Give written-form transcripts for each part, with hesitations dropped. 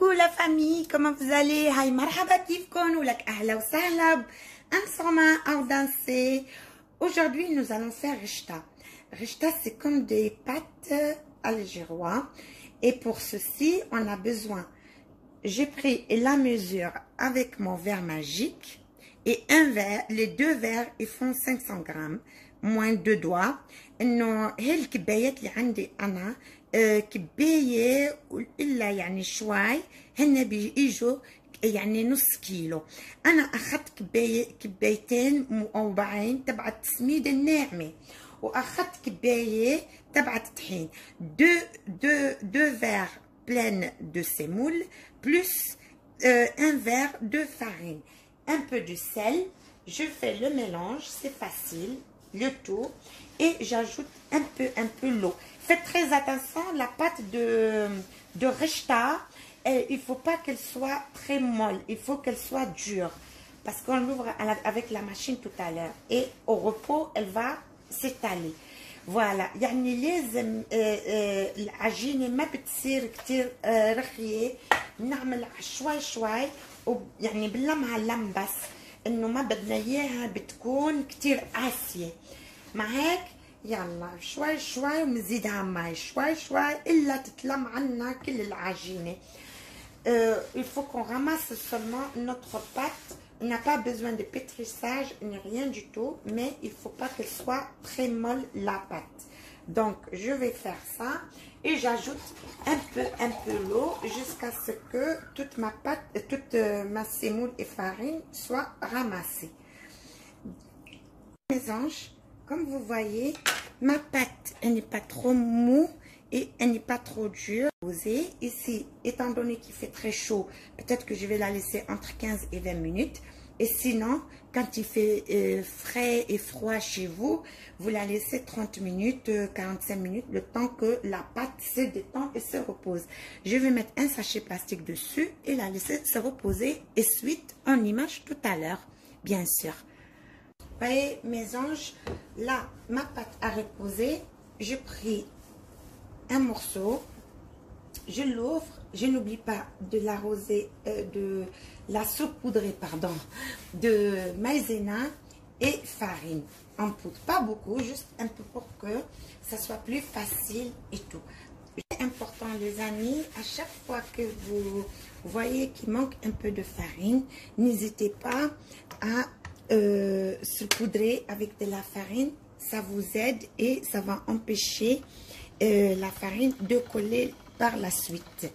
Coucou la famille, comment vous allez? Hi, marhaba kifkon ou lak ahla wa sahla. Ensemble à danser. Aujourd'hui, nous allons faire rishta. Rishta, c'est comme des pâtes algéroises. Et pour ceci, on a besoin. J'ai pris la mesure avec mon verre magique. Et un verre, les deux verres, ils font 500 grammes. moins 2 doigts. انه هي الكبايات اللي عندي انا كبايه الا يعني شوي هن بيجوا يعني نص كيلو. انا اخذت كبايتين مقوبعين تبع التسميد الناعمه، واخذت كبايه تبع الطحين. deux verres pleins de semoule plus un verre de farine, un peu de sel. Je fais le mélange, c'est facile, le tout, et j'ajoute un peu l'eau. Faites très attention, la pâte de rishta, il faut pas qu'elle soit très molle, il faut qu'elle soit dure, parce qu'on l'ouvre avec la machine tout à l'heure, et au repos, elle va s'étaler. Voilà, يعني لازم العجينة ما بتصير كتير رخية، نعمل شوي يعني باللمعة اللم بس، انه ما بدنا اياها بتكون كتير قاسية. مع هيك يلا شوي ومزيدها ماي شوي الا تتلم عنا كل العجينة. Il faut qu'on ramasse seulement notre pâte. On n'a pas besoin de pétrissage ni rien du tout, mais il ne faut pas qu'elle soit très molle la pâte. Donc je vais faire ça et j'ajoute un peu l'eau jusqu'à ce que toute ma pâte, toute ma semoule et farine soit ramassée. Mélange, comme vous voyez, ma pâte elle n'est pas trop mou et elle n'est pas trop dure. Ici, étant donné qu'il fait très chaud, peut-être que je vais la laisser entre 15 et 20 minutes. Et sinon, quand il fait frais et froid chez vous, vous la laissez 30 minutes, 45 minutes, le temps que la pâte se détend et se repose. Je vais mettre un sachet plastique dessus et la laisser se reposer. Et suite, en image tout à l'heure, bien sûr. Vous voyez, mes anges, là, ma pâte a reposé. J'ai pris un morceau, je l'ouvre, je n'oublie pas de l'arroser, de la saupoudrer, pardon, de maïzena et farine en poudre, pas beaucoup, juste un peu pour que ça soit plus facile et tout. C'est important les amis, à chaque fois que vous voyez qu'il manque un peu de farine, n'hésitez pas à saupoudrer avec de la farine, ça vous aide et ça va empêcher la farine de coller par la suite.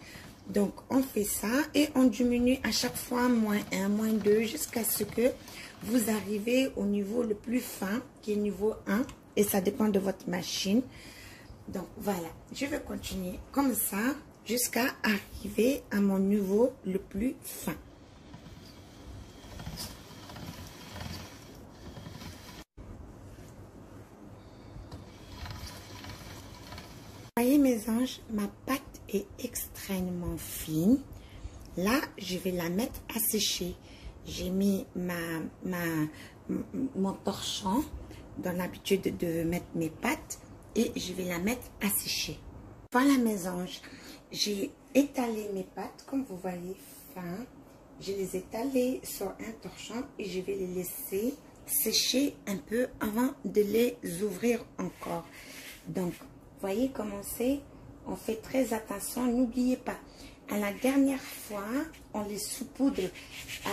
Donc on fait ça et on diminue à chaque fois -1, -2 jusqu'à ce que vous arrivez au niveau le plus fin qui est niveau 1 et ça dépend de votre machine. Donc voilà, je vais continuer comme ça jusqu'à arriver à mon niveau le plus fin. Voyez mes anges, ma pâte est extrêmement fine. Là, je vais la mettre à sécher. J'ai mis mon torchon dans l'habitude de mettre mes pâtes et je vais la mettre à sécher. Voilà mes anges, j'ai étalé mes pâtes comme vous voyez fin. Je les ai étalées sur un torchon et je vais les laisser sécher un peu avant de les ouvrir encore. Donc, voyez comment c'est, on fait très attention, n'oubliez pas, à la dernière fois, on les saupoudre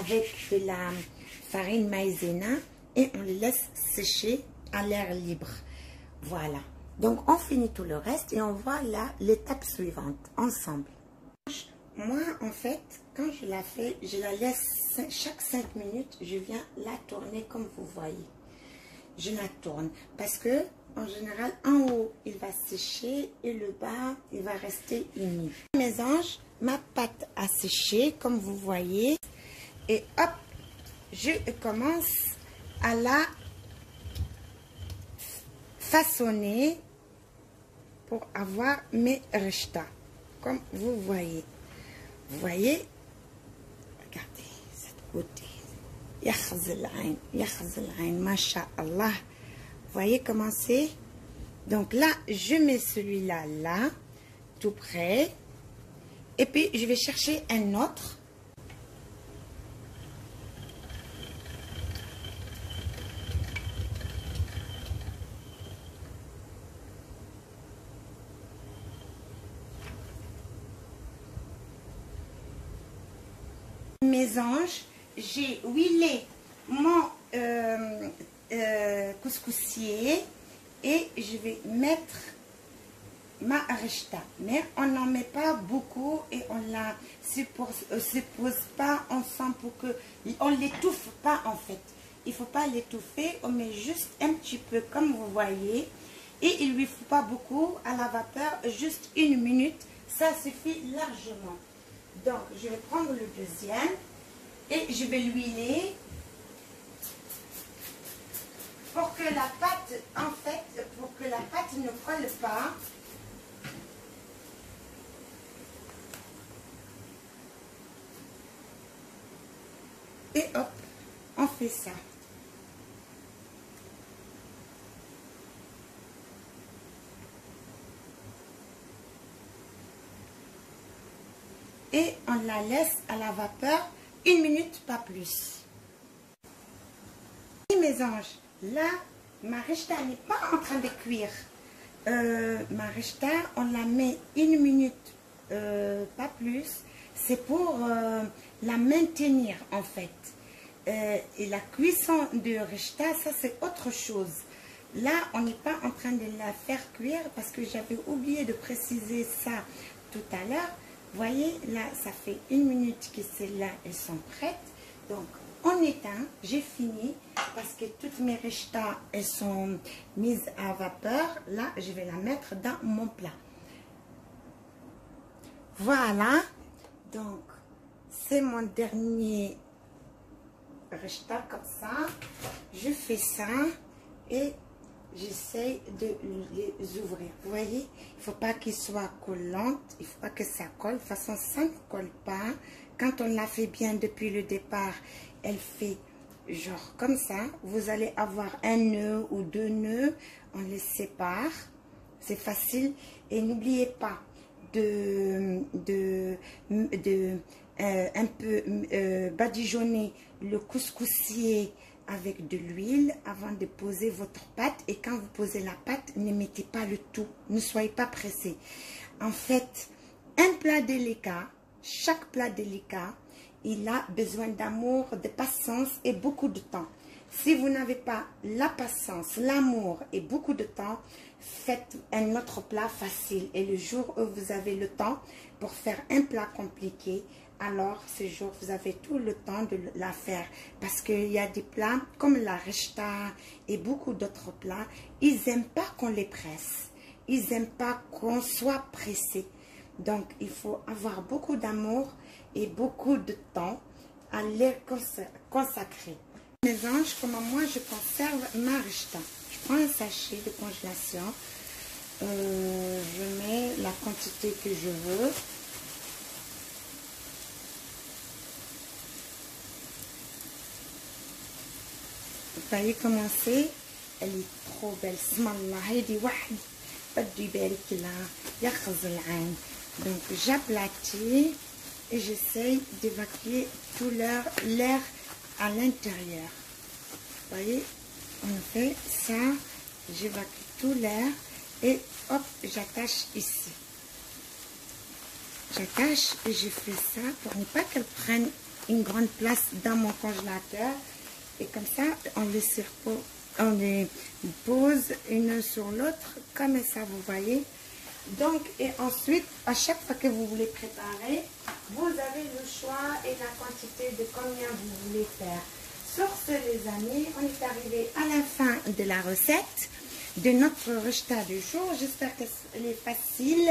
avec de la farine maïzena et on les laisse sécher à l'air libre. Voilà, donc on finit tout le reste et on voit là l'étape suivante ensemble. Moi en fait, quand je la fais, je la laisse chaque 5 minutes, je viens la tourner comme vous voyez. Je la tourne parce que en général, en haut, il va sécher et le bas, il va rester humide. Mes anges, ma pâte a séché, comme vous voyez. Et hop, je commence à la façonner pour avoir mes rishta. Comme vous voyez. Vous voyez? Regardez, cette beauté. Yakhzil ayn, masha'Allah. Voyez comment c'est. Donc là, je mets celui-là là, tout près. Et puis, je vais chercher un autre. Mes anges, j'ai huilé mon couscoussier et je vais mettre ma rechta. Mais on n'en met pas beaucoup et on la suppose pas ensemble pour que on l'étouffe pas en fait. Il faut pas l'étouffer, on met juste un petit peu comme vous voyez et il lui faut pas beaucoup à la vapeur, juste 1 minute, ça suffit largement. Donc, je vais prendre le deuxième et je vais l'huiler pour que la pâte, en fait, pour que la pâte ne colle pas. Et hop, on fait ça. Et on la laisse à la vapeur 1 minute, pas plus. Et mes anges, là, ma rechta n'est pas en train de cuire. Ma rechta, on la met 1 minute, pas plus. C'est pour la maintenir en fait. Et la cuisson de rechta, ça c'est autre chose. Là, on n'est pas en train de la faire cuire parce que j'avais oublié de préciser ça tout à l'heure. Voyez, là, ça fait 1 minute que celles-là, elles sont prêtes. Donc, on éteint, j'ai fini parce que toutes mes rechtas, elles sont mises à vapeur. Là, je vais la mettre dans mon plat. Voilà. Donc, c'est mon dernier rechta comme ça. Je fais ça et j'essaye de les ouvrir. Vous voyez, il ne faut pas qu'ils soient collants. Il ne faut pas que ça colle. De toute façon, ça ne colle pas. Quand on la fait bien depuis le départ, elle fait genre comme ça. Vous allez avoir un nœud ou 2 nœuds. On les sépare. C'est facile. Et n'oubliez pas un peu badigeonner le couscoussier avec de l'huile avant de poser votre pâte. Et quand vous posez la pâte, ne mettez pas le tout. Ne soyez pas pressé. En fait, un plat délicat, chaque plat délicat, il a besoin d'amour, de patience et beaucoup de temps. Si vous n'avez pas la patience, l'amour et beaucoup de temps, faites un autre plat facile. Et le jour où vous avez le temps pour faire un plat compliqué, alors ce jour vous avez tout le temps de la faire. Parce qu'il y a des plats comme la rechta et beaucoup d'autres plats, ils n'aiment pas qu'on les presse. Ils n'aiment pas qu'on soit pressé. Donc il faut avoir beaucoup d'amour et beaucoup de temps à les consacrer. Mes anges, comment moi je conserve ma rechta. Je prends un sachet de congélation, je mets la quantité que je veux. Vous voyez comment c'est? Elle est trop belle. Smallah, هيدي واحد بده يبارك لها ياخذ العين. Donc j'aplatis et j'essaye d'évacuer tout l'air à l'intérieur. Vous voyez, on fait ça, j'évacue tout l'air et hop, j'attache ici. J'attache et je fais ça pour ne pas qu'elle prenne une grande place dans mon congélateur. Et comme ça, on les pose une sur l'autre, comme ça, vous voyez. Donc, et ensuite, à chaque fois que vous voulez préparer, vous avez le choix et la quantité de combien vous voulez faire. Sur ce, les amis, on est arrivé à la fin de la recette de notre rechta du jour. J'espère qu'elle est facile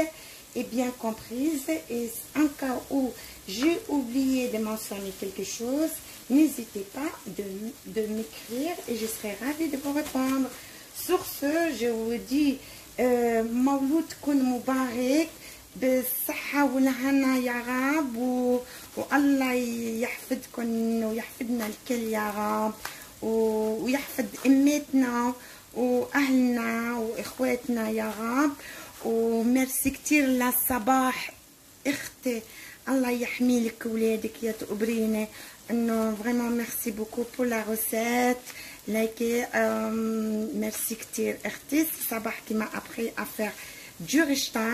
et bien comprise. Et en cas où j'ai oublié de mentionner quelque chose, n'hésitez pas de m'écrire et je serai ravie de vous répondre. Sur ce, je vous dis مولودكم مبارك بالصحة والهنا يا رب والله يحفظكم ويحفظنا الكل يا رب ويحفظ أمتنا وأهلنا وإخواتنا يا رب وميرسي كتير للصباح اختي الله يحمي لك ولادك يا تقبريني انه فريمون ميرسي بوكو بور لا روسيت لايكي ميرسي كتير اختي صباح qui m'a appris à faire du rishta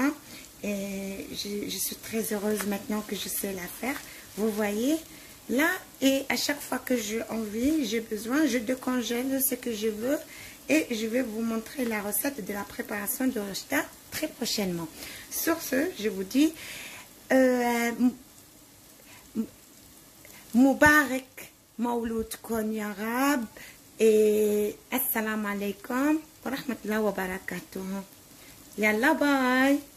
et je suis très heureuse maintenant que je sais la faire, vous voyez là, et à chaque fois que j'ai envie, j'ai besoin, je décongèle ce que je veux et je vais vous montrer la recette de la préparation de rishta très prochainement. Sur ce, je vous dis Mubarak Mawloudkoum ya Rab et assalamu alaikum wa rahmatullahi wa barakatuh. Yalla bye.